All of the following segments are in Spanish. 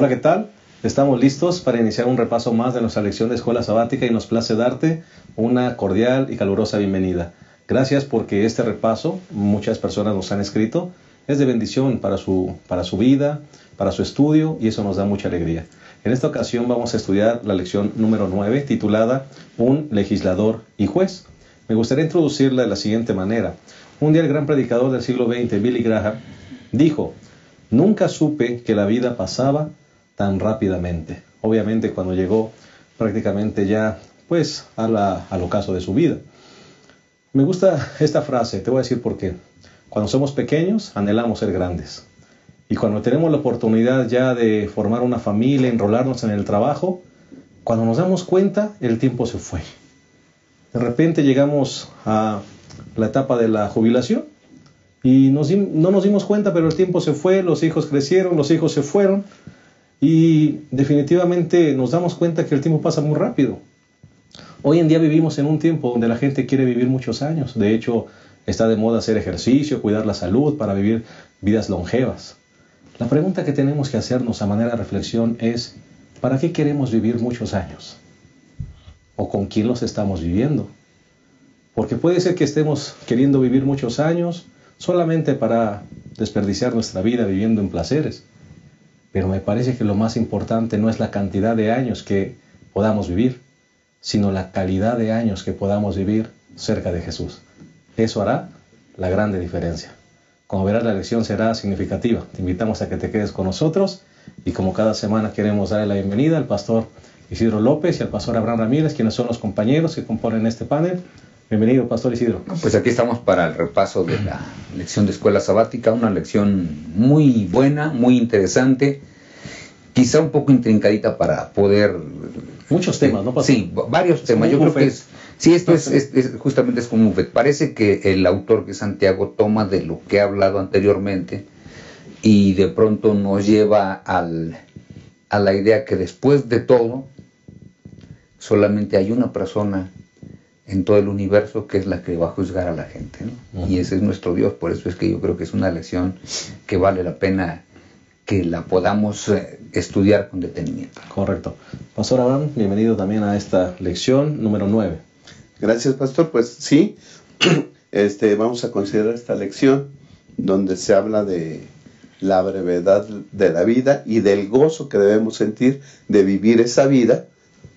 Hola, ¿qué tal? Estamos listos para iniciar un repaso más de nuestra lección de escuela sabática y nos place darte una cordial y calurosa bienvenida. Gracias porque este repaso, muchas personas nos han escrito, es de bendición para su vida, para su estudio, y eso nos da mucha alegría. En esta ocasión vamos a estudiar la lección número 9 titulada Un legislador y juez. Me gustaría introducirla de la siguiente manera. Un día el gran predicador del siglo XX, Billy Graham, dijo: nunca supe que la vida pasaba tan rápidamente. Obviamente cuando llegó prácticamente ya pues al ocaso de su vida. Me gusta esta frase, te voy a decir por qué. Cuando somos pequeños anhelamos ser grandes. Y cuando tenemos la oportunidad ya de formar una familia, enrolarnos en el trabajo, cuando nos damos cuenta, el tiempo se fue. De repente llegamos a la etapa de la jubilación y no nos dimos cuenta, pero el tiempo se fue, los hijos crecieron, los hijos se fueron y definitivamente nos damos cuenta que el tiempo pasa muy rápido. Hoy en día vivimos en un tiempo donde la gente quiere vivir muchos años. De hecho, está de moda hacer ejercicio, cuidar la salud para vivir vidas longevas. La pregunta que tenemos que hacernos a manera de reflexión es: ¿para qué queremos vivir muchos años? ¿O con quién los estamos viviendo? Porque puede ser que estemos queriendo vivir muchos años solamente para desperdiciar nuestra vida viviendo en placeres. Pero me parece que lo más importante no es la cantidad de años que podamos vivir, sino la calidad de años que podamos vivir cerca de Jesús. Eso hará la grande diferencia. Como verás, la lección será significativa. Te invitamos a que te quedes con nosotros y como cada semana queremos darle la bienvenida al pastor Isidro López y al pastor Abraham Ramírez, quienes son los compañeros que componen este panel. Bienvenido, pastor Isidro. Pues aquí estamos para el repaso de la lección de escuela sabática, una lección muy buena, muy interesante, quizá un poco intrincadita para poder... Muchos temas, ¿no, pastor? Sí, varios temas. Yo creo que es... Sí, esto justamente es como un buffet. Parece que el autor, que es Santiago, toma de lo que ha hablado anteriormente y de pronto nos lleva a la idea que después de todo solamente hay una persona en todo el universo que es la que va a juzgar a la gente, ¿no? Y ese es nuestro Dios. Por eso es que yo creo que es una lección que vale la pena que la podamos estudiar con detenimiento. Correcto. Pastor Abraham, bienvenido también a esta lección número 9. Gracias, pastor. Pues sí, vamos a considerar esta lección donde se habla de la brevedad de la vida y del gozo que debemos sentir de vivir esa vida,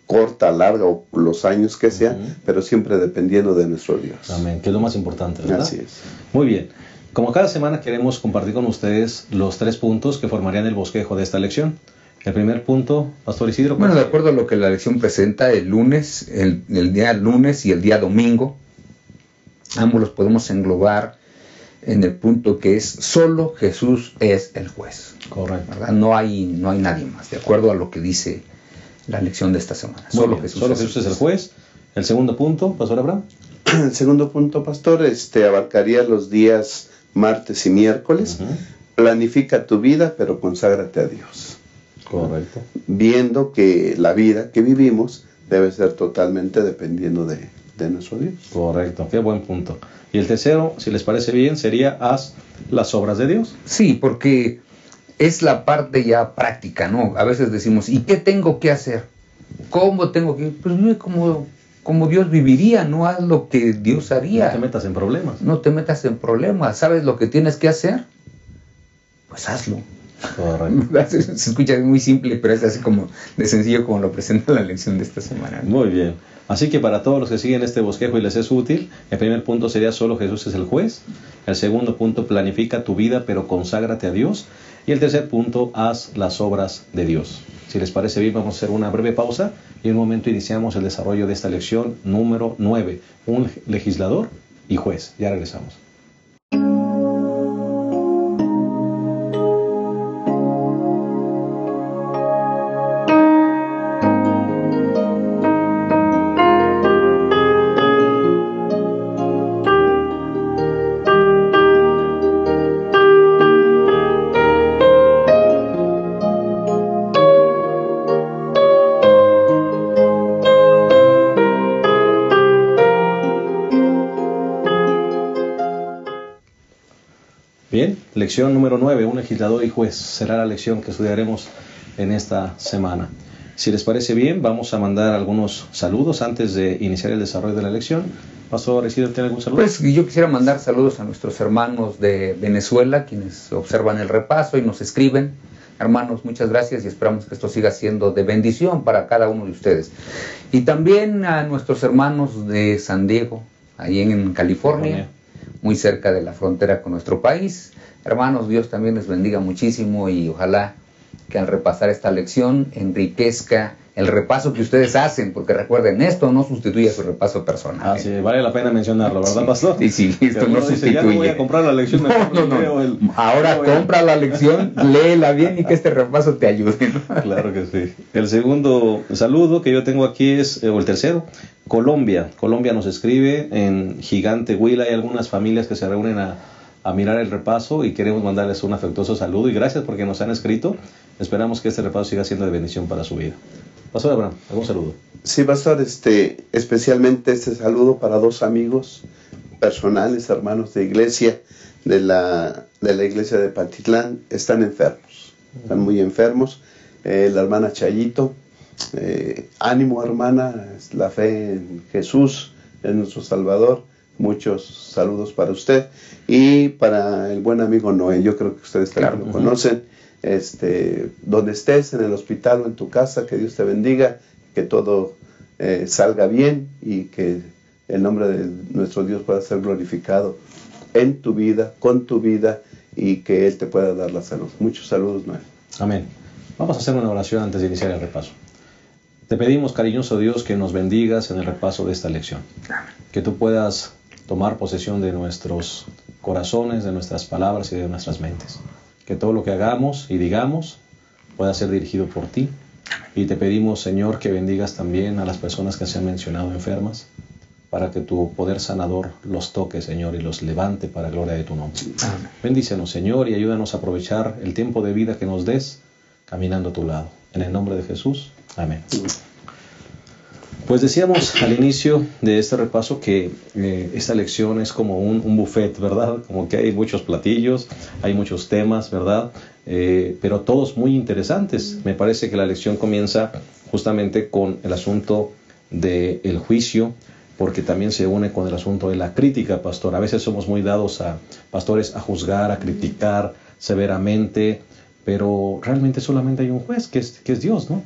corta, larga o los años que sean, pero siempre dependiendo de nuestro Dios. Amén, que es lo más importante, ¿verdad? Así es. Muy bien. Como cada semana queremos compartir con ustedes los 3 puntos que formarían el bosquejo de esta lección. El primer punto, pastor Isidro. Bueno, de acuerdo a lo que la lección presenta, el lunes, el día lunes y el día domingo, ambos los podemos englobar en el punto que es: solo Jesús es el juez. Correcto. ¿Verdad? No hay nadie más, de acuerdo a lo que dice la lección de esta semana. Solo Jesús es el juez. El segundo punto, pastor Abraham. El segundo punto, pastor, abarcaría los días martes y miércoles. Planifica tu vida, pero conságrate a Dios. Correcto. Viendo que la vida que vivimos debe ser totalmente dependiendo de nuestro Dios. Correcto, qué buen punto. Y el tercero, si les parece bien, sería: haz las obras de Dios. Sí, porque es la parte ya práctica, ¿no? A veces decimos: ¿y qué tengo que hacer? ¿Cómo tengo que...? Pues vive como Dios viviría, no haz lo que Dios haría. No te metas en problemas. No te metas en problemas. ¿Sabes lo que tienes que hacer? Pues hazlo. Correcto. Se escucha muy simple, pero es así como de sencillo como lo presenta la lección de esta semana, ¿no? Muy bien. Así que para todos los que siguen este bosquejo y les es útil, el primer punto sería: solo Jesús es el juez. El segundo punto: planifica tu vida, pero conságrate a Dios. Y el tercer punto: haz las obras de Dios. Si les parece bien, vamos a hacer una breve pausa y en un momento iniciamos el desarrollo de esta lección número 9, un legislador y juez. Ya regresamos. Bien, lección número 9, un legislador y juez. Será la lección que estudiaremos en esta semana. Si les parece bien, vamos a mandar algunos saludos antes de iniciar el desarrollo de la lección. Pastor Isidro, ¿tiene algún saludo? Pues yo quisiera mandar saludos a nuestros hermanos de Venezuela, quienes observan el repaso y nos escriben. Hermanos, muchas gracias y esperamos que esto siga siendo de bendición para cada uno de ustedes. Y también a nuestros hermanos de San Diego, ahí en California, muy cerca de la frontera con nuestro país. Hermanos, Dios también les bendiga muchísimo y ojalá que al repasar esta lección enriquezca el repaso que ustedes hacen, porque recuerden, esto no sustituye a su repaso personal. Ah, sí, vale la pena mencionarlo, ¿verdad, pastor? Sí, esto no sustituye. Ya no voy a comprar la lección. No. Ahora compra la lección, léela bien y que este repaso te ayude, ¿no? Claro que sí. El segundo saludo que yo tengo aquí es, o el tercero, Colombia. Colombia nos escribe en Gigante Huila. Hay algunas familias que se reúnen a mirar el repaso y queremos mandarles un afectuoso saludo y gracias porque nos han escrito. Esperamos que este repaso siga siendo de bendición para su vida. Pastor Abraham, ¿algún saludo? Sí, pastor, especialmente este saludo para dos amigos personales, hermanos de iglesia, de la iglesia de Pantitlán. Están enfermos, están muy enfermos. La hermana Chayito, ánimo hermana, la fe en Jesús, en nuestro Salvador. Muchos saludos para usted y para el buen amigo Noé. Yo creo que ustedes también lo conocen. Donde estés, en el hospital o en tu casa, que Dios te bendiga, que todo salga bien y que el nombre de nuestro Dios pueda ser glorificado en tu vida, con tu vida y que Él te pueda dar la salud. Muchos saludos, Noé. Amén. Vamos a hacer una oración antes de iniciar el repaso. Te pedimos, cariñoso Dios, que nos bendigas en el repaso de esta lección. Que tú puedas tomar posesión de nuestros corazones, de nuestras palabras y de nuestras mentes. Que todo lo que hagamos y digamos pueda ser dirigido por ti. Y te pedimos, Señor, que bendigas también a las personas que se han mencionado enfermas, para que tu poder sanador los toque, Señor, y los levante para gloria de tu nombre. Amén. Bendícenos, Señor, y ayúdanos a aprovechar el tiempo de vida que nos des caminando a tu lado. En el nombre de Jesús. Amén. Pues decíamos al inicio de este repaso que esta lección es como un buffet, ¿verdad? Como que hay muchos platillos, hay muchos temas, ¿verdad? Pero todos muy interesantes. Me parece que la lección comienza justamente con el asunto del juicio, porque también se une con el asunto de la crítica, pastor. A veces somos muy dados pastores, a juzgar, a criticar severamente, pero realmente solamente hay un juez, que es Dios, ¿no?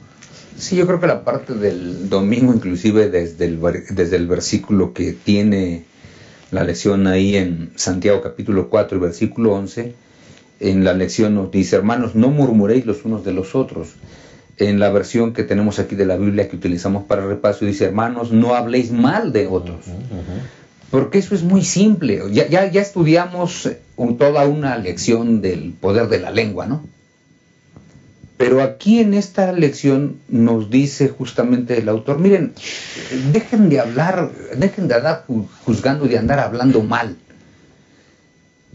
Sí, yo creo que la parte del domingo, inclusive desde el versículo que tiene la lección ahí en Santiago capítulo 4 y versículo 11, en la lección nos dice, hermanos, no murmuréis los unos de los otros. En la versión que tenemos aquí de la Biblia que utilizamos para el repaso dice, hermanos, no habléis mal de otros. Porque eso es muy simple. Ya estudiamos toda una lección del poder de la lengua, ¿no? Pero aquí en esta lección nos dice justamente el autor, miren, dejen de andar juzgando y de andar hablando mal.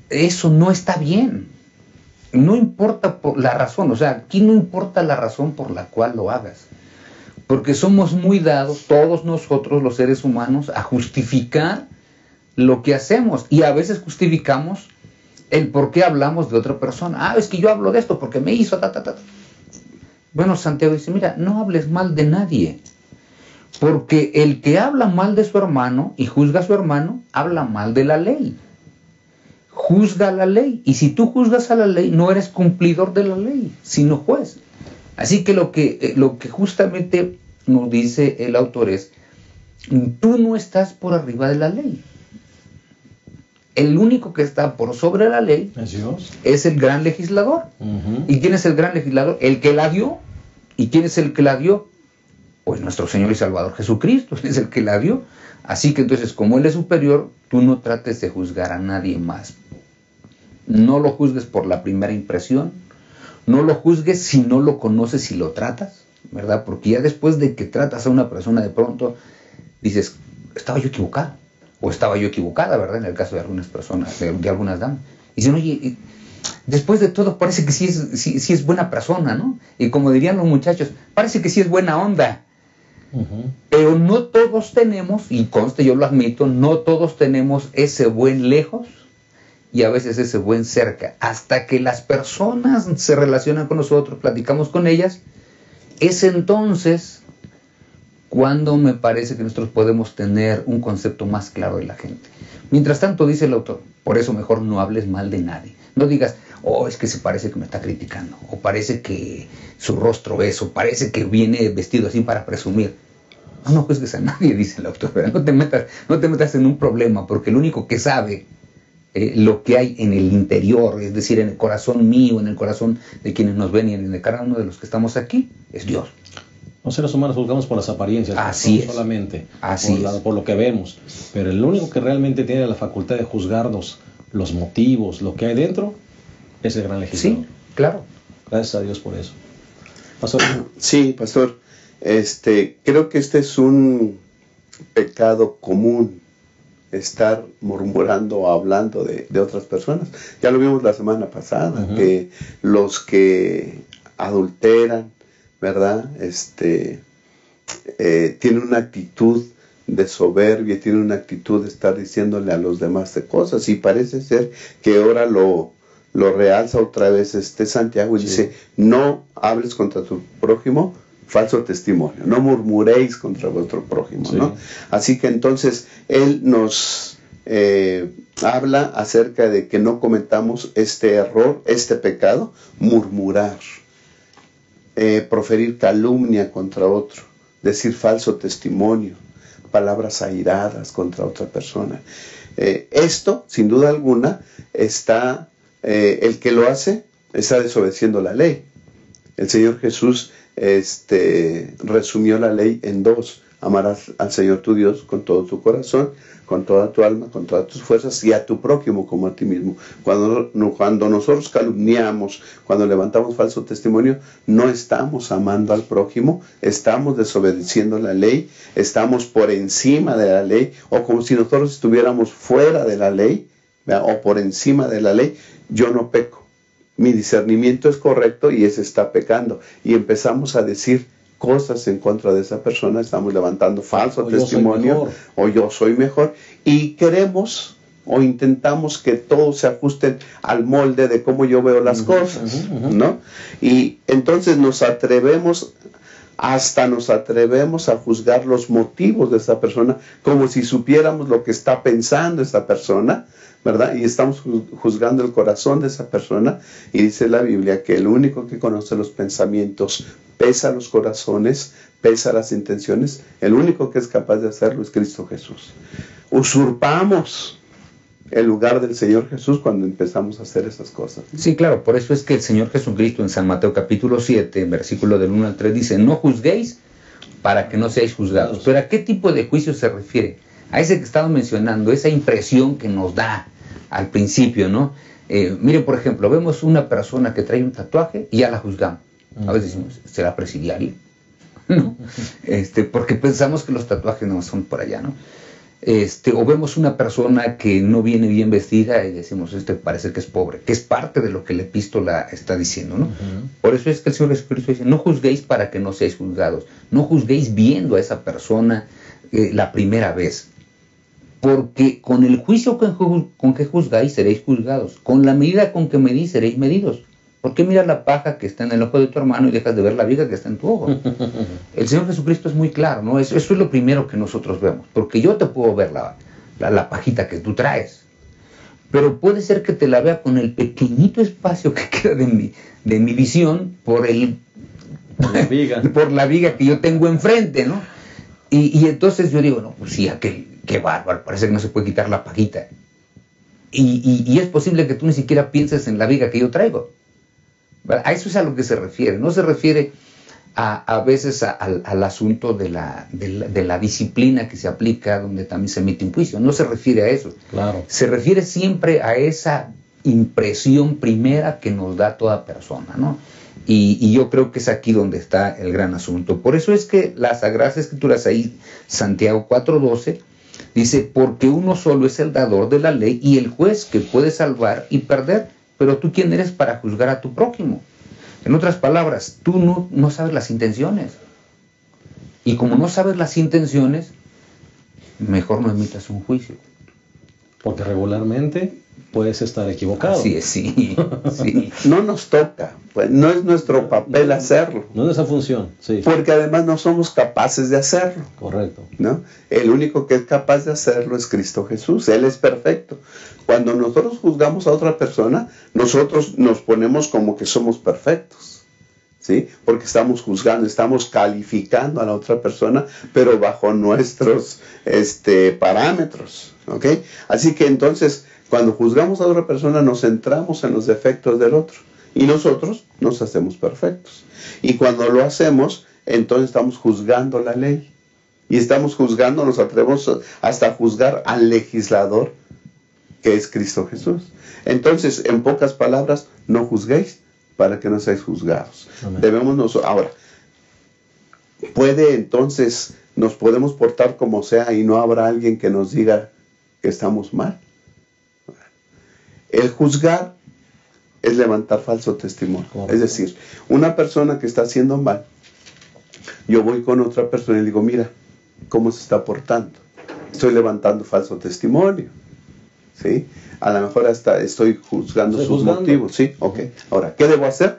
Eso no está bien. No importa por la razón, o sea, aquí no importa la razón por la cual lo hagas. Porque somos muy dados, todos nosotros los seres humanos, a justificar lo que hacemos. Y a veces justificamos el por qué hablamos de otra persona. Ah, es que yo hablo de esto porque me hizo ta. Bueno, Santiago dice, mira, no hables mal de nadie, porque el que habla mal de su hermano y juzga a su hermano, habla mal de la ley. Juzga la ley, y si tú juzgas a la ley, no eres cumplidor de la ley, sino juez. Así que lo que justamente nos dice el autor es, tú no estás por arriba de la ley. El único que está por sobre la ley es el gran legislador. ¿Y quién es el gran legislador? El que la dio. ¿Y quién es el que la dio? Pues nuestro Señor y Salvador Jesucristo, Él es el que la dio. Así que entonces, como Él es superior, tú no trates de juzgar a nadie más. No lo juzgues por la primera impresión, no lo juzgues si no lo conoces y lo tratas, ¿verdad? Porque ya después de que tratas a una persona, de pronto dices, estaba yo equivocado, o estaba yo equivocada, ¿verdad? En el caso de algunas personas, de algunas damas. Y dicen, oye, después de todo parece que sí es buena persona, ¿no? Y como dirían los muchachos, parece que sí es buena onda. Pero no todos tenemos, y conste, yo lo admito, no todos tenemos ese buen lejos y a veces ese buen cerca. Hasta que las personas se relacionan con nosotros, platicamos con ellas, es entonces cuando me parece que nosotros podemos tener un concepto más claro de la gente. Mientras tanto, dice el autor, por eso mejor no hables mal de nadie. No digas, oh, es que se parece que me está criticando, o parece que su rostro es, o parece que viene vestido así para presumir. No juzgues a nadie, dice el autor, ¿verdad? No te metas en un problema, porque el único que sabe lo que hay en el interior, es decir, en el corazón mío, en el corazón de quienes nos ven y en el de cada uno de los que estamos aquí, es Dios. Los seres humanos juzgamos por las apariencias, así es, solamente así por lo que vemos, pero el único que realmente tiene la facultad de juzgarnos los motivos, lo que hay dentro, es el gran legislador. Sí, claro. Gracias a Dios por eso. Pastor. Sí, pastor. Creo que este es un pecado común, estar murmurando o hablando de otras personas. Ya lo vimos la semana pasada, que los que adulteran, ¿verdad? Tienen una actitud de soberbia, tienen una actitud de estar diciéndole a los demás de cosas, y parece ser que ahora lo realza otra vez Santiago y dice, no hables contra tu prójimo falso testimonio, no murmuréis contra vuestro prójimo, ¿no? Así que entonces él nos habla acerca de que no cometamos este error, este pecado, murmurar, proferir calumnia contra otro, decir falso testimonio, palabras airadas contra otra persona. Esto, sin duda alguna, está, el que lo hace está desobedeciendo la ley. El Señor Jesús resumió la ley en dos: amarás al Señor tu Dios con todo tu corazón, con toda tu alma, con todas tus fuerzas, y a tu prójimo como a ti mismo. Cuando nosotros calumniamos, cuando levantamos falso testimonio, no estamos amando al prójimo, estamos desobedeciendo la ley, estamos por encima de la ley, o como si nosotros estuviéramos fuera de la ley, ¿verdad? O por encima de la ley. Yo no peco, mi discernimiento es correcto y ese está pecando, y empezamos a decir cosas en contra de esa persona, estamos levantando falso testimonio, o yo soy mejor, y queremos o intentamos que todos se ajusten al molde de cómo yo veo las cosas, ¿no? Y entonces nos atrevemos a juzgar los motivos de esa persona, como si supiéramos lo que está pensando esa persona, ¿verdad? Y estamos juzgando el corazón de esa persona, y dice la Biblia que el único que conoce los pensamientos, pesa los corazones, pesa las intenciones, el único que es capaz de hacerlo es Cristo Jesús. Usurpamos el lugar del Señor Jesús cuando empezamos a hacer esas cosas. Sí, claro, por eso es que el Señor Jesucristo en San Mateo capítulo 7, versículo del 1 al 3 dice, no juzguéis para que no seáis juzgados. Pero ¿a qué tipo de juicio se refiere? A ese que estaba mencionando, esa impresión que nos da al principio, ¿no? Miren, por ejemplo, vemos una persona que trae un tatuaje y ya la juzgamos. A veces decimos, ¿será presidiario? ¿No? Porque pensamos que los tatuajes no son por allá, ¿no? O vemos una persona que no viene bien vestida y decimos, parece que es pobre, que es parte de lo que la epístola está diciendo, ¿no? Por eso es que el Señor Jesucristo dice, no juzguéis para que no seáis juzgados, no juzguéis viendo a esa persona la primera vez, porque con el juicio con que juzgáis seréis juzgados, con la medida con que medís seréis medidos. ¿Por qué miras la paja que está en el ojo de tu hermano y dejas de ver la viga que está en tu ojo? El Señor Jesucristo es muy claro, ¿no? Eso es lo primero que nosotros vemos, porque yo te puedo ver la pajita que tú traes, pero puede ser que te la vea con el pequeñito espacio que queda de mi visión por la viga que yo tengo enfrente, ¿no? Y entonces yo digo, no, pues sí, qué bárbaro, parece que no se puede quitar la pajita. Y es posible que tú ni siquiera pienses en la viga que yo traigo. A eso es a lo que se refiere. No se refiere a veces al asunto de la disciplina que se aplica, donde también se emite un juicio. No se refiere a eso. Claro. Se refiere siempre a esa impresión primera que nos da toda persona, ¿no? Y yo creo que es aquí donde está el gran asunto. Por eso es que las Sagradas Escrituras, ahí Santiago 4:12, dice, porque uno solo es el dador de la ley y el juez que puede salvar y perder. Pero tú, ¿quién eres para juzgar a tu prójimo? En otras palabras, tú no sabes las intenciones. Y como no sabes las intenciones, mejor no emitas un juicio. Porque regularmente puedes estar equivocado. Así es, sí. Sí. No nos toca, pues no es nuestro papel hacerlo. No es esa función, sí. Porque además no somos capaces de hacerlo. Correcto. ¿No? El único que es capaz de hacerlo es Cristo Jesús. Él es perfecto. Cuando nosotros juzgamos a otra persona, nosotros nos ponemos como que somos perfectos. ¿Sí? Porque estamos juzgando, estamos calificando a la otra persona, pero bajo nuestros parámetros. ¿Ok? Así que entonces, cuando juzgamos a otra persona, nos centramos en los defectos del otro. Y nosotros nos hacemos perfectos. Y cuando lo hacemos, entonces estamos juzgando la ley. Y estamos juzgando, nos atrevemos hasta a juzgar al legislador, que es Cristo Jesús. Entonces, en pocas palabras, no juzguéis para que no seáis juzgados. Amén. Ahora, nos podemos portar como sea y no habrá alguien que nos diga que estamos mal. El juzgar es levantar falso testimonio. Correcto. Es decir, una persona que está haciendo mal, yo voy con otra persona y le digo, mira, ¿cómo se está portando? Estoy levantando falso testimonio. ¿Sí? A lo mejor hasta estoy juzgando sus motivos. ¿Sí? Ok. Ahora, ¿qué debo hacer?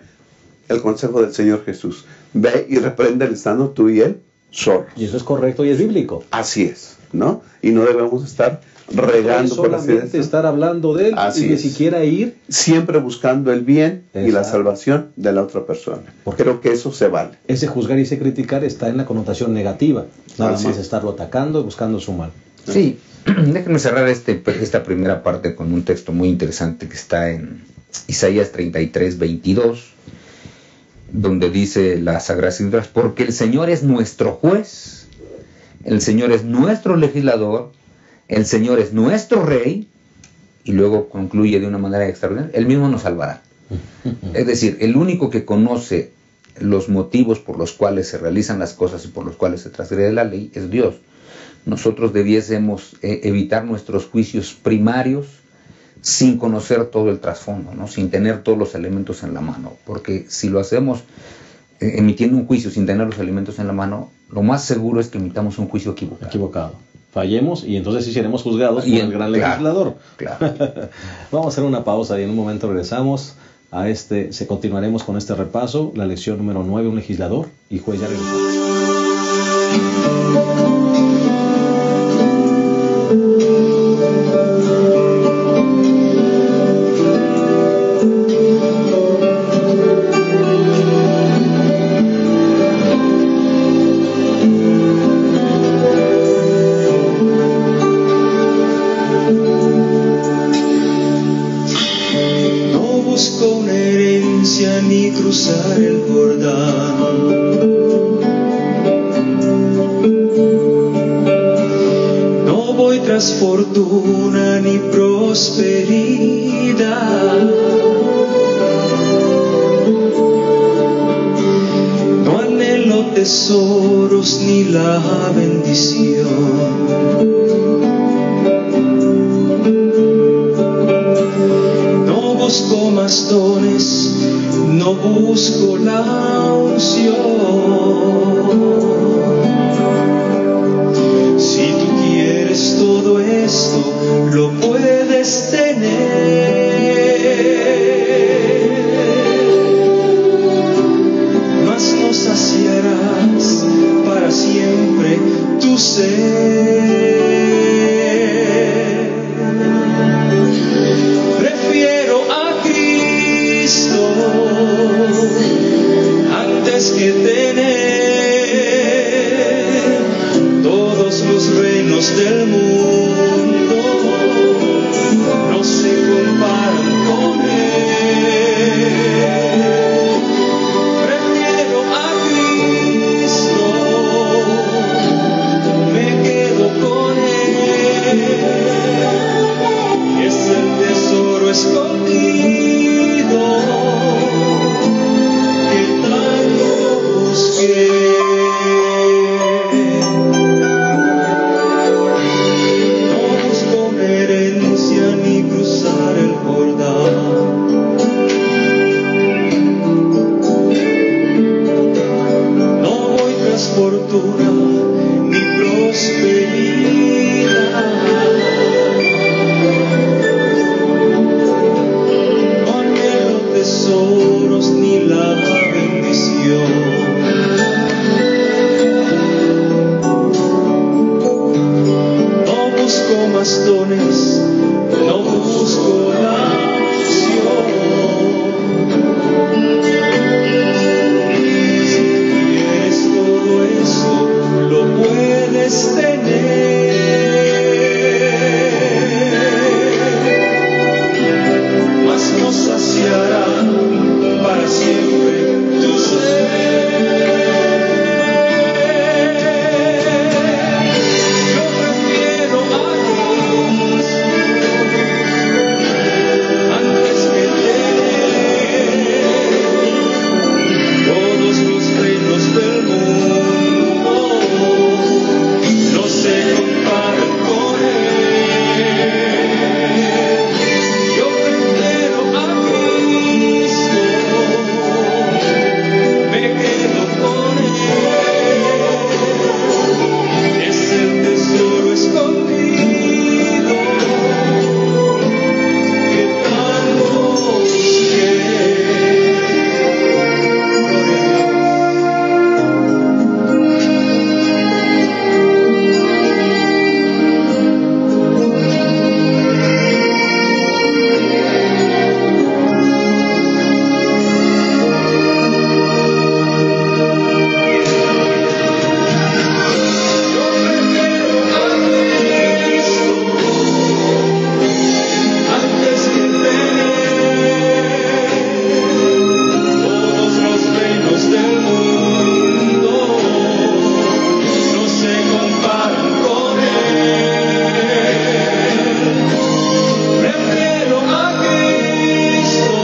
El consejo del Señor Jesús. Ve y repréndele estando tú y él solos. Y eso es correcto y es bíblico. Así es, ¿no? Y no debemos estar regando por así solamente decirlo. estar hablando de él Así y ni es. siquiera ir. Siempre buscando el bien y la Exacto. salvación de la otra persona. Porque creo que eso se vale. Ese juzgar y ese criticar está en la connotación negativa. Nada Así más es. estarlo atacando y buscando su mal. Sí, déjenme cerrar esta primera parte con un texto muy interesante que está en Isaías 33, 22, donde dice las Sagradas Escrituras, porque el Señor es nuestro juez, el Señor es nuestro legislador, el Señor es nuestro rey, y luego concluye de una manera extraordinaria, Él mismo nos salvará. Es decir, el único que conoce los motivos por los cuales se realizan las cosas y por los cuales se transgrede la ley es Dios. Nosotros debiésemos evitar nuestros juicios primarios sin conocer todo el trasfondo, ¿no? Sin tener todos los elementos en la mano, porque si lo hacemos emitiendo un juicio sin tener los elementos en la mano, lo más seguro es que emitamos un juicio equivocado. Fallemos y entonces sí seremos juzgados por el gran legislador. Claro. Vamos a hacer una pausa y en un momento regresamos a continuaremos con este repaso, la lección número 9, un legislador y juez. Ya regresamos. No busco una herencia ni cruzar el Jordán. No voy tras fortuna ni prosperidad. No anhelo tesoros ni la bendición. No busco más dones, no busco la unción. Si tú quieres todo esto, lo puedes tener, mas no saciarás para siempre tu ser. Prefiero a Cristo antes que tener todos los reinos del mundo. No se comparan con Él. Prefiero a Cristo, me quedo con Él. más dones, no busco la opción. Si quieres todo eso, lo puedes tener. Mas no saciará para siempre tu ser. Yo prefiero a Dios antes que tener todos los reinos del mundo. No se comparan con Él. Yo prefiero a Cristo, me quedo con Él. Es el tesoro escondido que tanto busqué. Gloria Yo prefiero a Cristo antes que tener todos los reinos del mundo. No se comparan con Él. Prefiero a Cristo,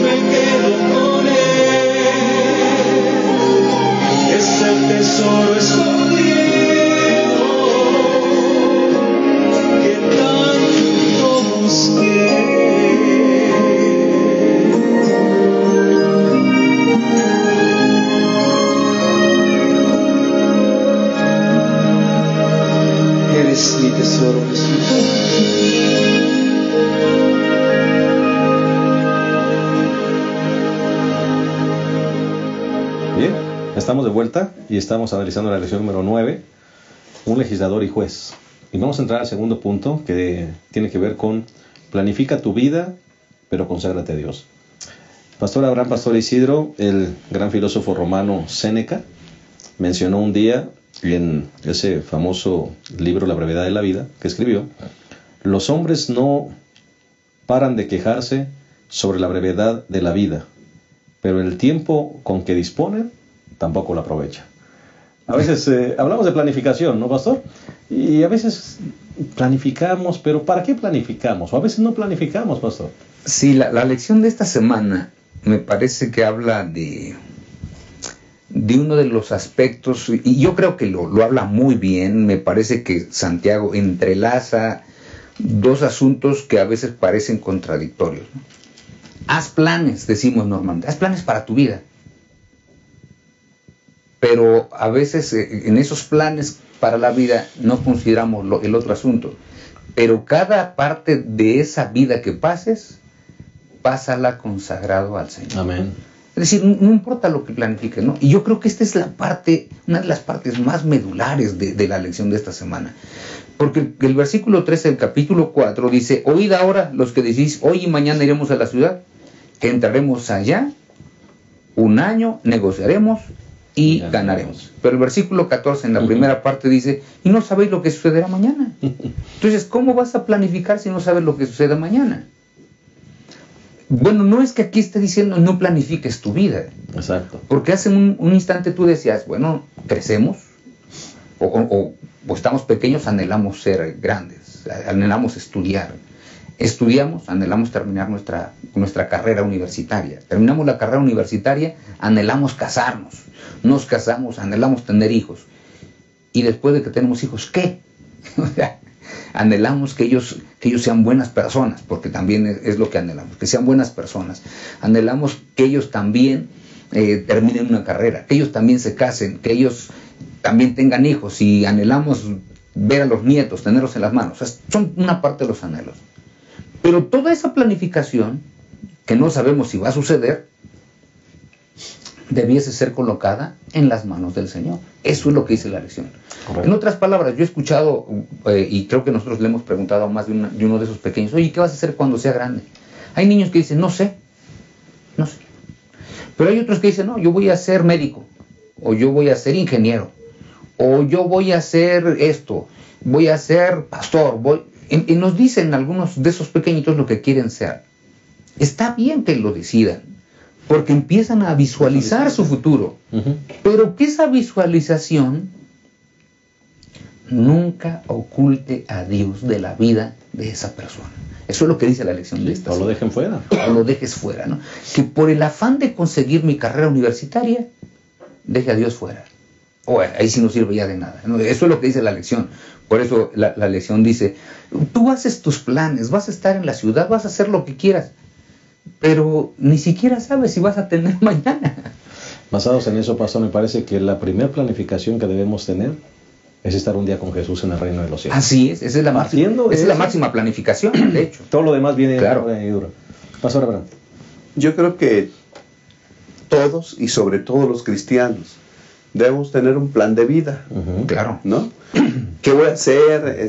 me quedo con Él. Es el tesoro escondido que tanto busqué. Eres mi tesoro, Jesús. Bien, estamos de vuelta y estamos analizando la lección número 9, un legislador y juez. Y vamos a entrar al segundo punto que tiene que ver con planifica tu vida, pero conságrate a Dios. Pastor Abraham, Pastor Isidro, el gran filósofo romano Séneca, mencionó un día en ese famoso libro La brevedad de la vida que escribió: los hombres no paran de quejarse sobre la brevedad de la vida, pero el tiempo con que disponen tampoco lo aprovechan. A veces hablamos de planificación, ¿no, Pastor? Y a veces planificamos, pero ¿para qué planificamos? O a veces no planificamos, Pastor. Sí, la lección de esta semana me parece que habla de uno de los aspectos, y yo creo que lo habla muy bien. Me parece que Santiago entrelaza dos asuntos que a veces parecen contradictorios, ¿no? Haz planes, decimos normalmente, haz planes para tu vida. Pero a veces en esos planes para la vida no consideramos el otro asunto. Pero cada parte de esa vida que pases, pásala consagrado al Señor. Amén. Es decir, no importa lo que planifiques, ¿no? Y yo creo que esta es la parte, una de las partes más medulares de la lección de esta semana. Porque el versículo 13 del capítulo 4 dice: oíd ahora los que decís, hoy y mañana iremos a la ciudad, que entraremos allá, un año, negociaremos y ganaremos. Pero el versículo 14 en la primera parte dice: y no sabéis lo que sucederá mañana. Entonces, ¿cómo vas a planificar si no sabes lo que suceda mañana? Bueno, no es que aquí esté diciendo no planifiques tu vida. Exacto. Porque hace un instante tú decías, bueno, crecemos, o estamos pequeños, anhelamos ser grandes, anhelamos estudiar. Estudiamos, anhelamos terminar nuestra carrera universitaria. Terminamos la carrera universitaria, anhelamos casarnos. Nos casamos, anhelamos tener hijos. Y después de que tenemos hijos, ¿qué? Anhelamos que ellos sean buenas personas, porque también es lo que anhelamos, que sean buenas personas. Anhelamos que ellos también terminen una carrera, que ellos también se casen, que ellos también tengan hijos, y anhelamos ver a los nietos, tenerlos en las manos. O sea, son una parte de los anhelos. Pero toda esa planificación, que no sabemos si va a suceder, debiese ser colocada en las manos del Señor. Eso es lo que dice la lección. Correcto. En otras palabras, yo he escuchado, y creo que nosotros le hemos preguntado a más de uno de esos pequeños, oye, ¿qué vas a hacer cuando sea grande? Hay niños que dicen, no sé. Pero hay otros que dicen, no, yo voy a ser médico, o yo voy a ser ingeniero, o yo voy a hacer esto, voy a ser pastor, y nos dicen algunos de esos pequeñitos lo que quieren ser. Está bien que lo decidan, porque empiezan a visualizar su futuro, pero que esa visualización nunca oculte a Dios de la vida de esa persona. Eso es lo que dice la lección de esta. No lo dejen fuera. No lo dejes fuera, ¿no? Que por el afán de conseguir mi carrera universitaria, deje a Dios fuera. Bueno, ahí sí no sirve ya de nada, ¿no? Eso es lo que dice la lección. Por eso la lección dice, tú haces tus planes, vas a estar en la ciudad, vas a hacer lo que quieras, pero ni siquiera sabes si vas a tener mañana. Basados en eso, pastor, me parece que la primera planificación que debemos tener es estar un día con Jesús en el reino de los cielos. Así es, esa es la máxima planificación, de hecho. Todo lo demás viene claro. duro. Pastor Abraham. Yo creo que todos, y sobre todo los cristianos, debemos tener un plan de vida. Claro. ¿No? ¿Qué voy a hacer?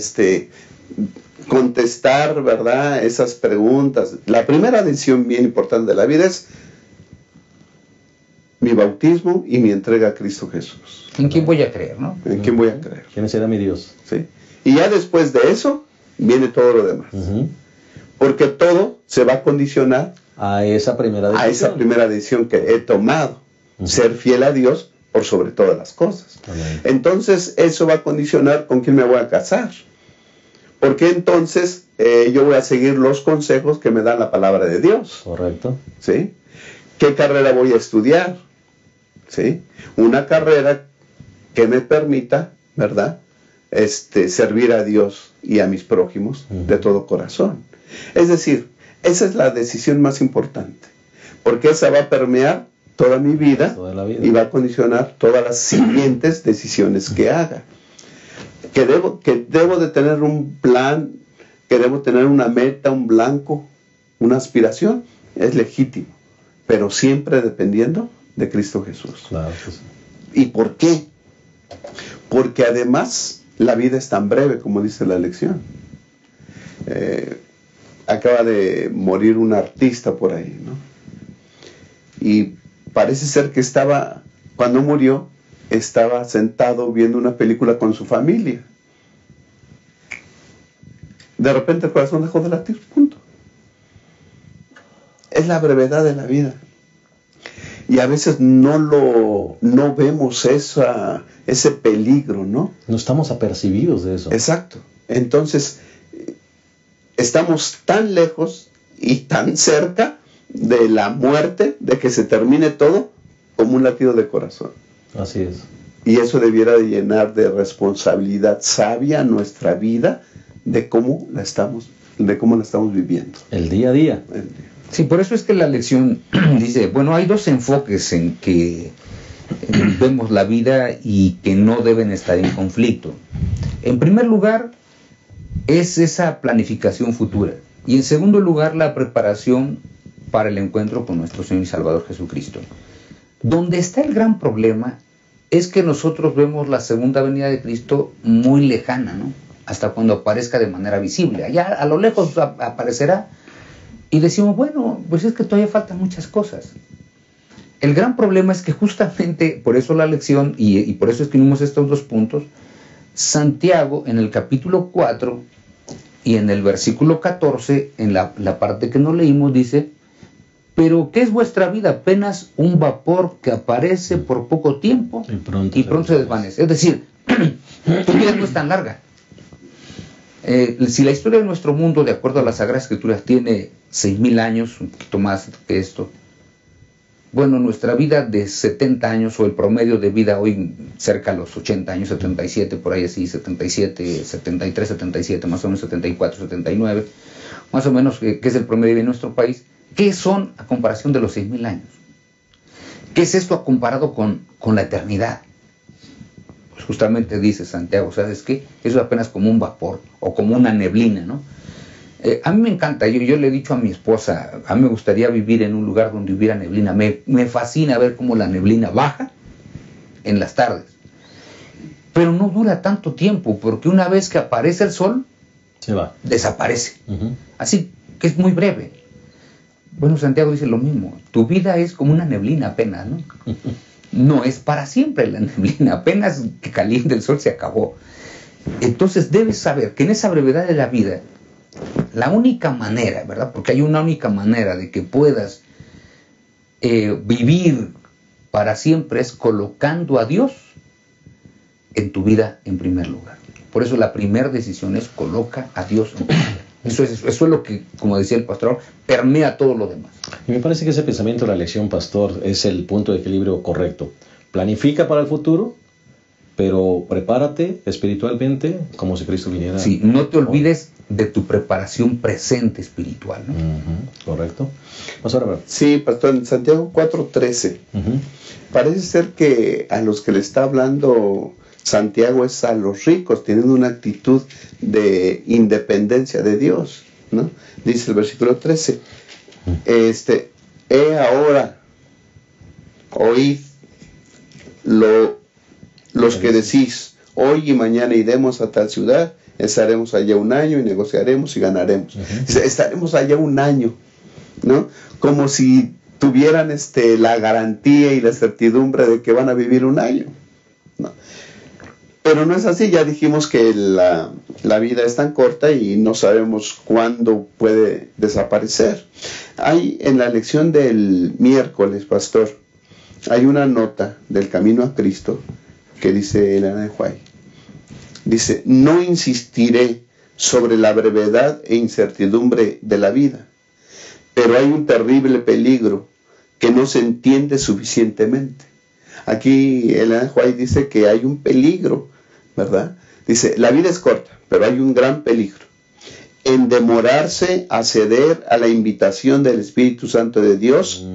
Contestar, ¿verdad?, esas preguntas. La primera decisión bien importante de la vida es mi bautismo y mi entrega a Cristo Jesús. ¿En quién voy a creer, no? ¿En quién voy a creer? ¿Quién será mi Dios? ¿Sí? Y ya después de eso viene todo lo demás. Porque todo se va a condicionar a esa primera decisión que he tomado. Ser fiel a Dios por sobre todas las cosas. Amén. Entonces eso va a condicionar con quién me voy a casar. Porque entonces yo voy a seguir los consejos que me da la palabra de Dios. Correcto. ¿Sí? ¿Qué carrera voy a estudiar? ¿Sí? Una carrera que me permita, ¿verdad?, servir a Dios y a mis prójimos de todo corazón. Es decir, esa es la decisión más importante, porque esa va a permear toda mi vida, toda la vida, y va a condicionar todas las siguientes decisiones que haga. Que debo de tener un plan, que debo tener una meta, un blanco, una aspiración, es legítimo, pero siempre dependiendo de Cristo Jesús. Claro, pues. ¿Y por qué? Porque además la vida es tan breve, como dice la lección. Acaba de morir un artista por ahí, ¿no? Y parece ser que cuando murió, estaba sentado viendo una película con su familia. De repente el corazón dejó de latir, punto. Es la brevedad de la vida. Y a veces no vemos ese peligro, ¿no? No estamos apercibidos de eso. Exacto. Entonces, estamos tan lejos y tan cerca de la muerte, de que se termine todo, como un latido de corazón. Así es. Y eso debiera de llenar de responsabilidad sabia nuestra vida, de cómo la estamos viviendo. El día a día. Sí, por eso es que la lección dice, bueno, hay dos enfoques en que vemos la vida y que no deben estar en conflicto. En primer lugar, es esa planificación futura. Y en segundo lugar, la preparación para el encuentro con nuestro Señor y Salvador Jesucristo. Donde está el gran problema es que nosotros vemos la segunda venida de Cristo muy lejana, ¿no? Hasta cuando aparezca de manera visible. Allá a lo lejos aparecerá. Y decimos, bueno, pues es que todavía faltan muchas cosas. El gran problema es que justamente, por eso la lección, y por eso escribimos estos dos puntos, Santiago en el capítulo 4 y en el versículo 14, en la parte que no leímos, dice, pero ¿qué es vuestra vida? Apenas un vapor que aparece por poco tiempo y pronto se desvanece. Es decir, tu vida no es tan larga. Si la historia de nuestro mundo, de acuerdo a las Sagradas Escrituras, tiene 6,000 años, un poquito más que esto, bueno, nuestra vida de 70 años, o el promedio de vida hoy cerca a los 80 años, 77, por ahí así, 77, 73, 77, más o menos 74, 79, más o menos, que es el promedio de nuestro país. ¿Qué son a comparación de los 6,000 años? ¿Qué es esto comparado con la eternidad? Pues justamente dice Santiago, ¿sabes qué? Eso es apenas como un vapor o como una neblina, ¿no? A mí me encanta, yo le he dicho a mi esposa, a mí me gustaría vivir en un lugar donde hubiera neblina. Me fascina ver cómo la neblina baja en las tardes. Pero no dura tanto tiempo, porque una vez que aparece el sol, se va, desaparece. Así que es muy breve. Bueno, Santiago dice lo mismo. Tu vida es como una neblina apenas, ¿no? No es para siempre la neblina. Apenas que caliente el sol se acabó. Entonces debes saber que en esa brevedad de la vida, la única manera, ¿verdad? Porque hay una única manera de que puedas vivir para siempre es colocando a Dios en tu vida en primer lugar. Por eso la primera decisión es coloca a Dios en tu vida. Eso es lo que, como decía el pastor, permea todo lo demás. Y me parece que ese pensamiento de la lección, pastor, es el punto de equilibrio correcto. Planifica para el futuro, pero prepárate espiritualmente como si Cristo viniera. Sí, no te olvides de tu preparación presente espiritual, ¿no? Correcto. Pastor, a ver. Sí, pastor, en Santiago 4:13, parece ser que a los que le está hablando Santiago es a los ricos, tienen una actitud de independencia de Dios, ¿no? Dice el versículo 13, he ahora, oíd los que decís, hoy y mañana iremos a tal ciudad, estaremos allá un año y negociaremos y ganaremos. Dice, estaremos allá un año, ¿no? Como si tuvieran la garantía y la certidumbre de que van a vivir un año, ¿no? Pero no es así, ya dijimos que la vida es tan corta y no sabemos cuándo puede desaparecer. Hay en la lección del miércoles, pastor, hay una nota del Camino a Cristo que dice Elena de White. Dice, no insistiré sobre la brevedad e incertidumbre de la vida, pero hay un terrible peligro que no se entiende suficientemente. Aquí Elena White dice que hay un peligro, ¿verdad? Dice, la vida es corta, pero hay un gran peligro en demorarse a ceder a la invitación del Espíritu Santo de Dios,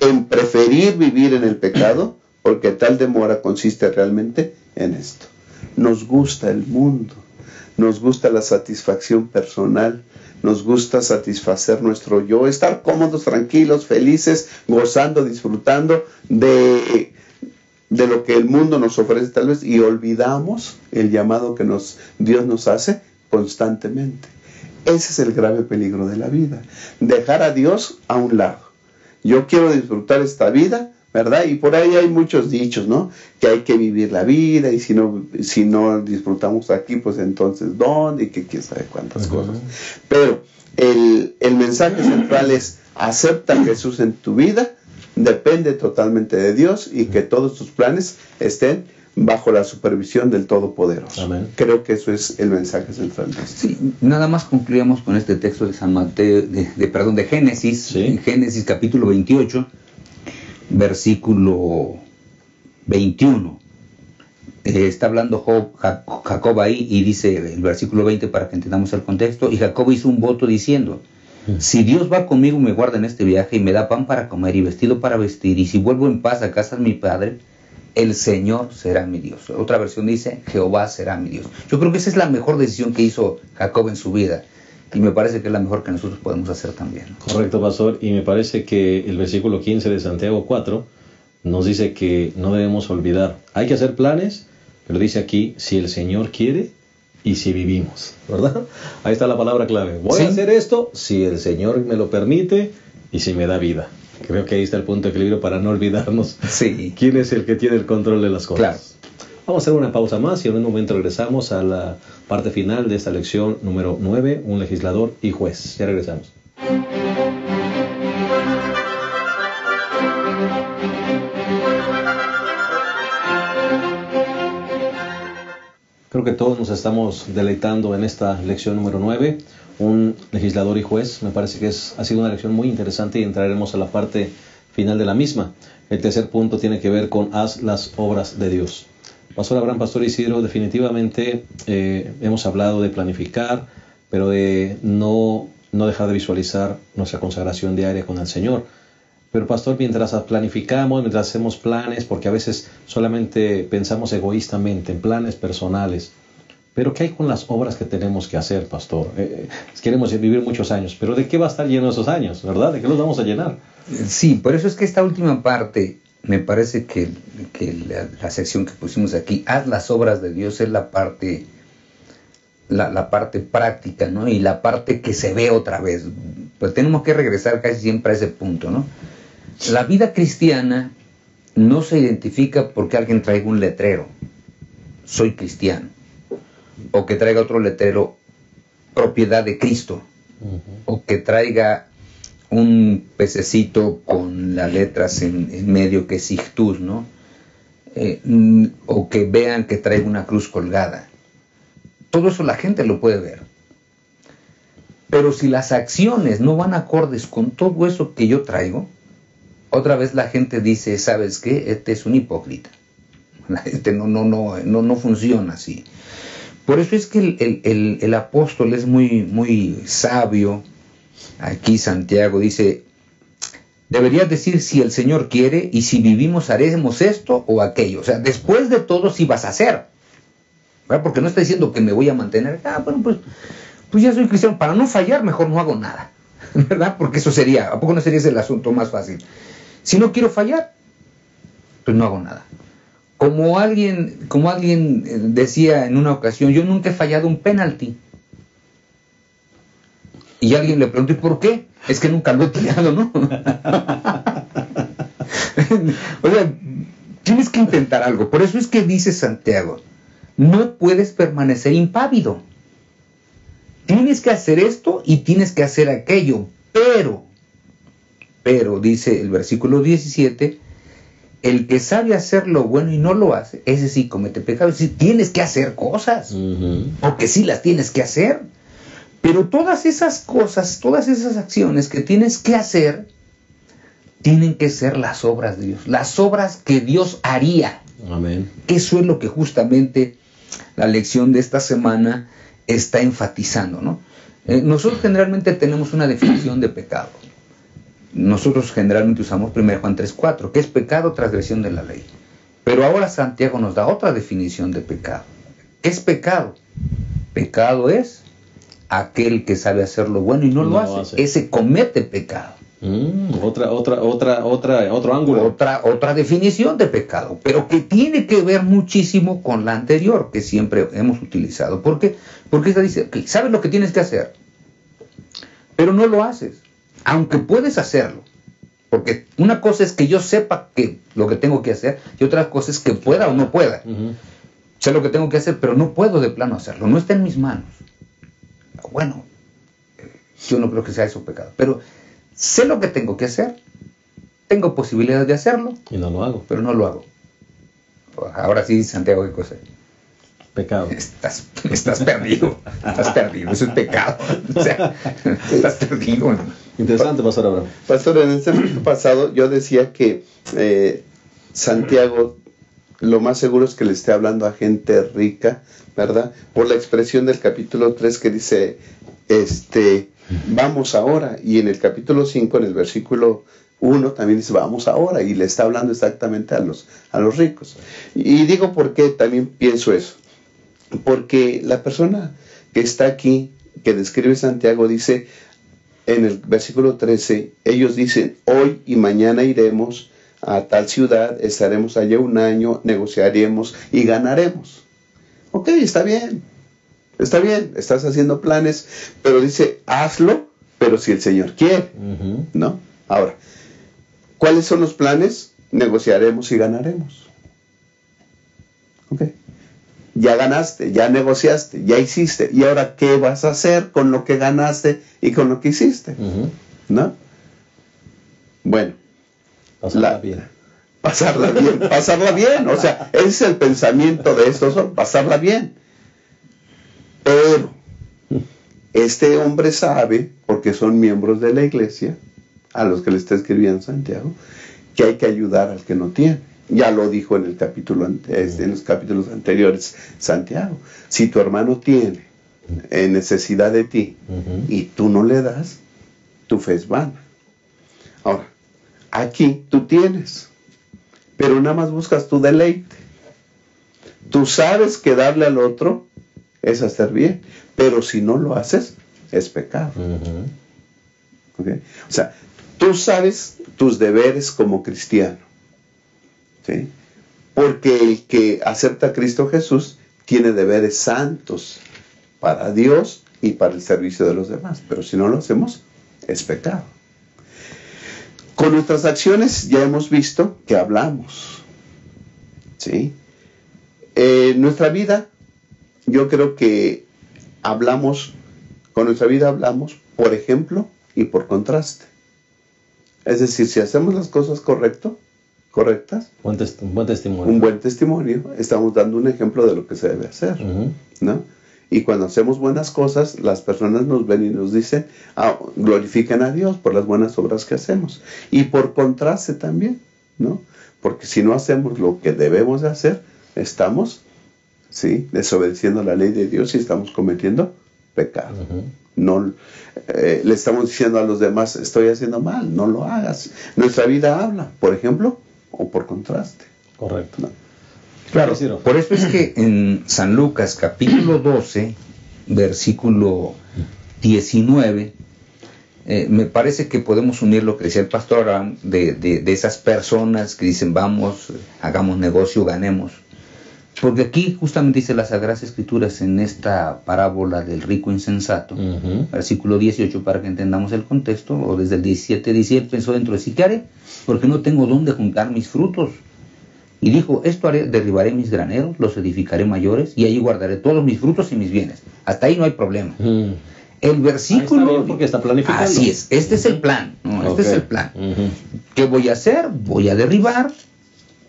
en preferir vivir en el pecado, porque tal demora consiste realmente en esto. Nos gusta el mundo, nos gusta la satisfacción personal, nos gusta satisfacer nuestro yo, estar cómodos, tranquilos, felices, gozando, disfrutando de lo que el mundo nos ofrece tal vez, y olvidamos el llamado que Dios nos hace constantemente. Ese es el grave peligro de la vida, dejar a Dios a un lado. Yo quiero disfrutar esta vida, ¿verdad? Y por ahí hay muchos dichos, ¿no? Que hay que vivir la vida, y si no disfrutamos aquí, pues entonces ¿dónde? Y que quién sabe cuántas cosas. Pero el mensaje central es, acepta a Jesús en tu vida, depende totalmente de Dios, y que todos tus planes estén bajo la supervisión del Todopoderoso. Amén. Creo que eso es el mensaje central de esto. Sí, nada más concluimos con este texto de San Mateo, de Génesis, sí. En Génesis capítulo 28, versículo 21. Está hablando Jacob ahí, y dice el versículo 20 para que entendamos el contexto, y Jacob hizo un voto diciendo, si Dios va conmigo y me guarda en este viaje y me da pan para comer y vestido para vestir, y si vuelvo en paz a casa de mi padre, el Señor será mi Dios. Otra versión dice, Jehová será mi Dios. Yo creo que esa es la mejor decisión que hizo Jacob en su vida, y me parece que es la mejor que nosotros podemos hacer también. Correcto, pastor, y me parece que el versículo 15 de Santiago 4 nos dice que no debemos olvidar, hay que hacer planes, pero dice aquí, si el Señor quiere y si vivimos, ¿verdad? Ahí está la palabra clave. Voy a hacer esto si el Señor me lo permite y si me da vida. Creo que ahí está el punto de equilibrio para no olvidarnos quién es el que tiene el control de las cosas. Claro. Vamos a hacer una pausa más y en un momento regresamos a la parte final de esta lección número 9, un legislador y juez. Ya regresamos. Creo que todos nos estamos deleitando en esta lección número 9, un legislador y juez. Me parece que ha sido una lección muy interesante y entraremos a la parte final de la misma. El tercer punto tiene que ver con haz las obras de Dios. Pastor Abraham, Pastor Isidro, definitivamente hemos hablado de planificar, pero de no dejar de visualizar nuestra consagración diaria con el Señor. Pero pastor, mientras planificamos, mientras hacemos planes, porque a veces solamente pensamos egoístamente en planes personales, Pero ¿qué hay con las obras que tenemos que hacer, pastor? Queremos vivir muchos años, pero ¿de qué va a estar lleno esos años, verdad? ¿De qué los vamos a llenar? Sí, por eso es que esta última parte, me parece que la sección que pusimos aquí, haz las obras de Dios, es la parte práctica, ¿no? Y la parte que se ve otra vez. Pues tenemos que regresar casi siempre a ese punto, ¿no? La vida cristiana no se identifica porque alguien traiga un letrero, soy cristiano, o que traiga otro letrero, propiedad de Cristo, o que traiga un pececito con las letras en medio que es ictus, ¿no? O que vean que traiga una cruz colgada. Todo eso la gente lo puede ver. Pero si las acciones no van acordes con todo eso que yo traigo, otra vez la gente dice, ¿sabes qué? Este es un hipócrita. Este no funciona así. Por eso es que el apóstol es muy sabio. Aquí Santiago dice, deberías decir si el Señor quiere y si vivimos haremos esto o aquello. O sea, después de todo sí vas a hacer. ¿Verdad? Porque no está diciendo que me voy a mantener. Bueno, pues ya soy cristiano. Para no fallar, mejor no hago nada. ¿Verdad? Porque eso sería, ¿a poco no sería ese el asunto más fácil? Si no quiero fallar, pues no hago nada. Como alguien decía en una ocasión, yo nunca he fallado un penalti. Y alguien le preguntó, ¿y por qué? Es que nunca lo he tirado, ¿no? O sea, tienes que intentar algo. Por eso es que dice Santiago, no puedes permanecer impávido. Tienes que hacer esto y tienes que hacer aquello. Pero, dice el versículo 17, el que sabe hacer lo bueno y no lo hace, ese sí comete pecado. Es decir, tienes que hacer cosas, porque sí las tienes que hacer. Pero todas esas cosas, todas esas acciones que tienes que hacer, tienen que ser las obras de Dios, las obras que Dios haría. Amén. Eso es lo que justamente la lección de esta semana está enfatizando, ¿no? Nosotros generalmente tenemos una definición de pecado. Nosotros generalmente usamos 1 Juan 3:4, que es pecado, transgresión de la ley. Pero ahora Santiago nos da otra definición de pecado. ¿Qué es pecado? Pecado es aquel que sabe hacer lo bueno y no lo hace. Ese comete pecado. Otro ángulo. Otra definición de pecado, pero que tiene que ver muchísimo con la anterior que siempre hemos utilizado. ¿Por qué? Porque esta dice, okay, sabes lo que tienes que hacer, pero no lo haces, aunque puedes hacerlo. Porque una cosa es que yo sepa que lo que tengo que hacer, y otra cosa es que pueda o no pueda. Sé lo que tengo que hacer, pero no puedo de plano hacerlo, no está en mis manos. Bueno, yo no creo que sea eso pecado, pero sé lo que tengo que hacer, tengo posibilidad de hacerlo, y no lo hago. Pero no lo hago. Ahora sí, Santiago, ¿qué cosa? Pecado. Estás perdido, eso es pecado. O sea, estás perdido. Interesante, Pastor Abraham. Pastor, en el semestre pasado yo decía que Santiago, lo más seguro es que le esté hablando a gente rica, ¿verdad? Por la expresión del capítulo 3 que dice, vamos ahora. Y en el capítulo 5, en el versículo 1, también dice, vamos ahora. Y le está hablando exactamente a los ricos. Y digo por qué también pienso eso. Porque la persona que está aquí, que describe Santiago, dice, en el versículo 13, ellos dicen, hoy y mañana iremos a tal ciudad, estaremos allá un año, negociaremos y ganaremos. Ok, está bien, estás haciendo planes, pero dice, hazlo, pero si el Señor quiere, ¿no? Ahora, ¿cuáles son los planes? Negociaremos y ganaremos. Ok, ya ganaste, ya negociaste, ya hiciste, y ahora, ¿qué vas a hacer con lo que ganaste y con lo que hiciste? ¿No? Bueno, pasarla bien, o sea, ese es el pensamiento de estos, pasarla bien. Pero este hombre sabe, porque son miembros de la iglesia, a los que le está escribiendo Santiago, que hay que ayudar al que no tiene. Ya lo dijo en el capítulo en los capítulos anteriores Santiago. Si tu hermano tiene necesidad de ti y tú no le das, tu fe es vana. Ahora, aquí tú tienes, pero nada más buscas tu deleite. Tú sabes que darle al otro es hacer bien, pero si no lo haces, es pecado. ¿Okay? O sea, tú sabes tus deberes como cristiano, ¿sí? Porque el que acepta a Cristo Jesús tiene deberes santos para Dios y para el servicio de los demás, pero si no lo hacemos, es pecado. Con nuestras acciones ya hemos visto que hablamos, ¿sí? En nuestra vida, yo creo que con nuestra vida hablamos, por ejemplo, y por contraste. Es decir, si hacemos las cosas correctas, Un buen testimonio. un buen testimonio, estamos dando un ejemplo de lo que se debe hacer, ¿no? Y cuando hacemos buenas cosas, las personas nos ven y nos dicen, glorifican a Dios por las buenas obras que hacemos. Y por contraste también, ¿no? Porque si no hacemos lo que debemos de hacer, estamos, ¿sí?, desobedeciendo la ley de Dios y estamos cometiendo pecado. No, le estamos diciendo a los demás, estoy haciendo mal, no lo hagas. Nuestra vida habla, por ejemplo, o por contraste. Correcto. ¿No? Claro, por eso es que en San Lucas capítulo 12, versículo 19, me parece que podemos unir lo que decía el pastor Abraham de esas personas que dicen vamos, hagamos negocio, ganemos. Porque aquí justamente dice las Sagradas Escrituras en esta parábola del rico insensato, versículo 18, para que entendamos el contexto, o desde el 17, dice, él pensó dentro de sí, ¿qué haré? Porque no tengo dónde juntar mis frutos. Y dijo, esto haré, derribaré mis graneros, los edificaré mayores, y allí guardaré todos mis frutos y mis bienes. Hasta ahí no hay problema. El versículo... Está bien porque está planificando. Así es, este es el plan. ¿No? Este es el plan. ¿Qué voy a hacer? Voy a derribar,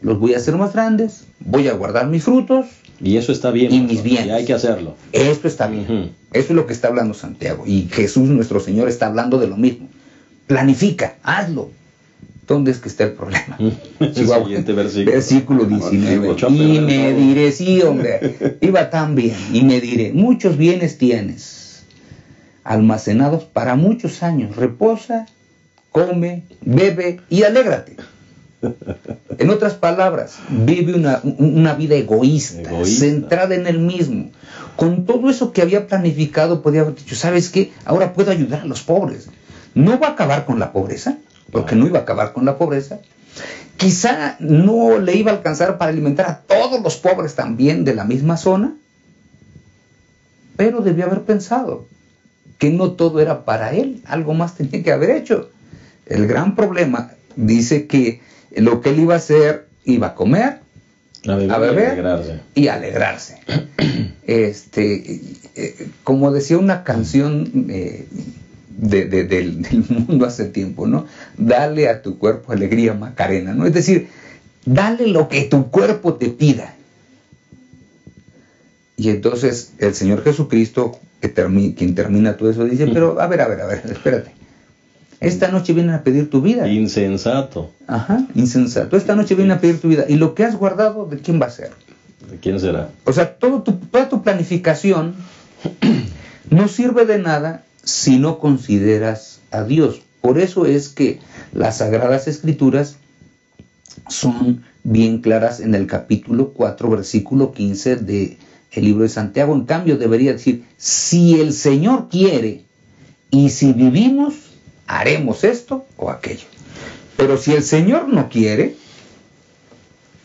los voy a hacer más grandes, voy a guardar mis frutos. Y eso está bien. Y mis bienes. Y hay que hacerlo. Esto está bien. Eso es lo que está hablando Santiago. Y Jesús, nuestro Señor, está hablando de lo mismo. Planifica, hazlo. ¿Dónde es que está el problema? Siguiente versículo. Versículo 19. Y me diré, sí, hombre, iba tan bien. Y me diré, muchos bienes tienes, almacenados para muchos años. Reposa, come, bebe y alégrate. En otras palabras, vive una vida egoísta, centrada en el mismo. Con todo eso que había planificado, podía haber dicho, ¿sabes qué? Ahora puedo ayudar a los pobres. No va a acabar con la pobreza, porque no iba a acabar con la pobreza. Quizá no le iba a alcanzar para alimentar a todos los pobres también de la misma zona, pero debió haber pensado que no todo era para él, algo más tenía que haber hecho. El gran problema dice que lo que él iba a hacer, iba a comer, a beber y alegrarse. Como decía una canción del mundo hace tiempo, ¿no? Dale a tu cuerpo alegría, Macarena, ¿no? Es decir, dale lo que tu cuerpo te pida. Y entonces el Señor Jesucristo, quien termina todo eso, dice, pero a ver, espérate. Esta noche vienen a pedir tu vida. Insensato. Ajá, insensato. Esta noche vienen a pedir tu vida. ¿Y lo que has guardado, de quién va a ser? ¿De quién será? O sea, toda tu planificación no sirve de nada si no consideras a Dios. Por eso es que las Sagradas Escrituras son bien claras en el capítulo 4, versículo 15 del libro de Santiago. En cambio, debería decir, si el Señor quiere y si vivimos, haremos esto o aquello. Pero si el Señor no quiere,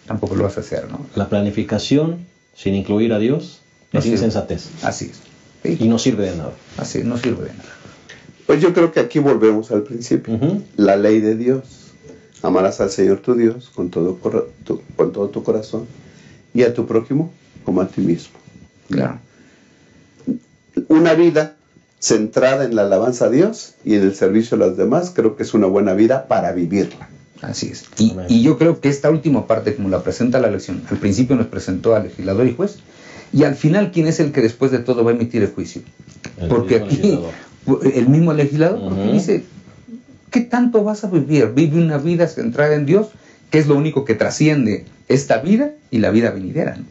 tampoco lo vas a hacer, ¿no? La planificación sin incluir a Dios es insensatez. Así es. ¿Sí? Y no sirve de nada. Así es, no sirve de nada. Pues yo creo que aquí volvemos al principio. La ley de Dios. Amarás al Señor tu Dios con todo tu corazón y a tu prójimo como a ti mismo. Claro. Una vida centrada en la alabanza a Dios y en el servicio a los demás, creo que es una buena vida para vivirla. Así es. Y yo creo que esta última parte, como la presenta la lección, al principio nos presentó al legislador y juez, y al final, ¿quién es el que después de todo va a emitir el juicio? Porque aquí, el mismo legislador, porque dice, ¿qué tanto vas a vivir? Vive una vida centrada en Dios, que es lo único que trasciende esta vida y la vida venidera, ¿no?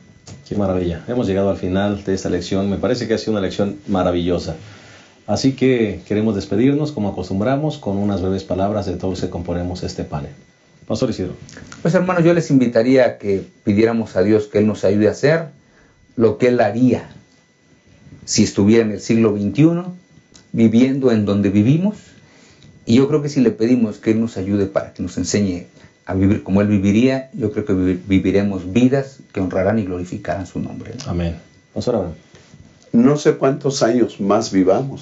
Qué maravilla. Hemos llegado al final de esta lección. Me parece que ha sido una lección maravillosa. Así que queremos despedirnos, como acostumbramos, con unas breves palabras de todos los que componemos este panel. Pastor Isidro. Pues hermanos, yo les invitaría a que pidiéramos a Dios que Él nos ayude a hacer lo que Él haría si estuviera en el siglo XXI, viviendo en donde vivimos. Y yo creo que si le pedimos que Él nos ayude para que nos enseñe a vivir como Él viviría, yo creo que viviremos vidas que honrarán y glorificarán su nombre, ¿no? Amén. Pastor Abraham. No sé cuántos años más vivamos,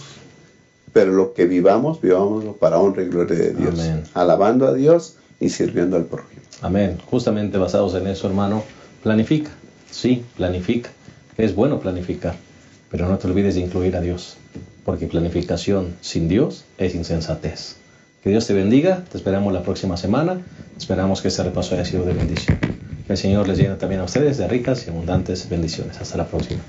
pero lo que vivámoslo para honra y gloria de Dios. Amén. Alabando a Dios y sirviendo al prójimo. Amén. Justamente basados en eso, hermano, planifica. Sí, planifica. Es bueno planificar, pero no te olvides de incluir a Dios, porque planificación sin Dios es insensatez. Que Dios te bendiga. Te esperamos la próxima semana. Esperamos que este repaso haya sido de bendición. Que el Señor les llene también a ustedes de ricas y abundantes bendiciones. Hasta la próxima.